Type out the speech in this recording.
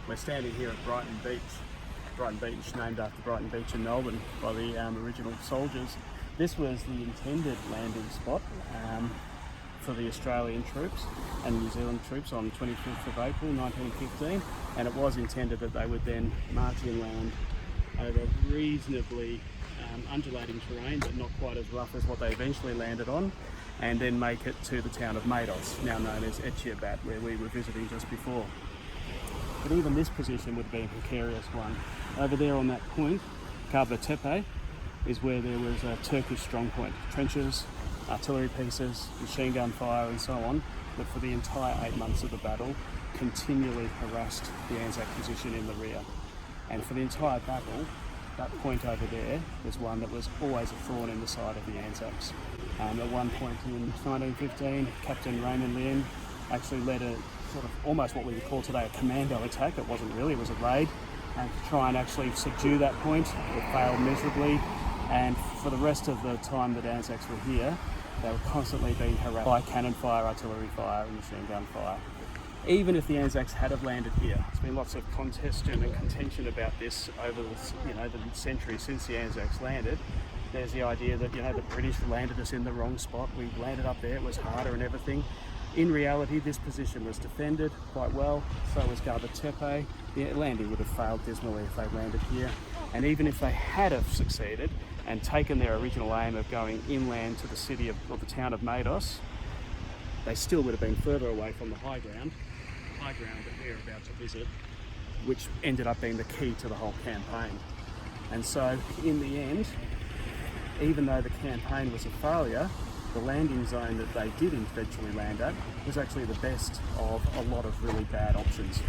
We're standing here at Brighton Beach. Brighton Beach, named after Brighton Beach in Melbourne by the original soldiers. This was the intended landing spot for the Australian troops and New Zealand troops on 25th of April 1915, and it was intended that they would then march inland over reasonably undulating terrain, but not quite as rough as what they eventually landed on, and then make it to the town of Maidos, now known as Etiabat, where we were visiting just before. But even this position would be a precarious one. Over there on that point, Kaba Tepe, is where there was a Turkish strongpoint, trenches, artillery pieces, machine gun fire and so on, that for the entire 8 months of the battle continually harassed the ANZAC position in the rear. And for the entire battle, that point over there was one that was always a thorn in the side of the ANZACs. At one point in 1915, Captain Raymond Lien actually led a sort of almost what we would call today a commando attack. It wasn't really, it was a raid, and to try and actually subdue that point. It failed miserably, and for the rest of the time that ANZACs were here, they were constantly being harassed by cannon fire, artillery fire and machine gun fire. Even if the ANZACs had have landed here, there's been lots of contestation and contention about this over the centuries since the ANZACs landed. There's the idea that the British landed us in the wrong spot. We landed up there, it was harder and everything. In reality, this position was defended quite well, so was Kaba Tepe. The landing would have failed dismally if they landed here. And even if they had have succeeded and taken their original aim of going inland to the city or the town of Maidos, they still would have been further away from the high ground that we're about to visit, which ended up being the key to the whole campaign. And so in the end, even though the campaign was a failure, the landing zone that they did eventually land at was actually the best of a lot of really bad options.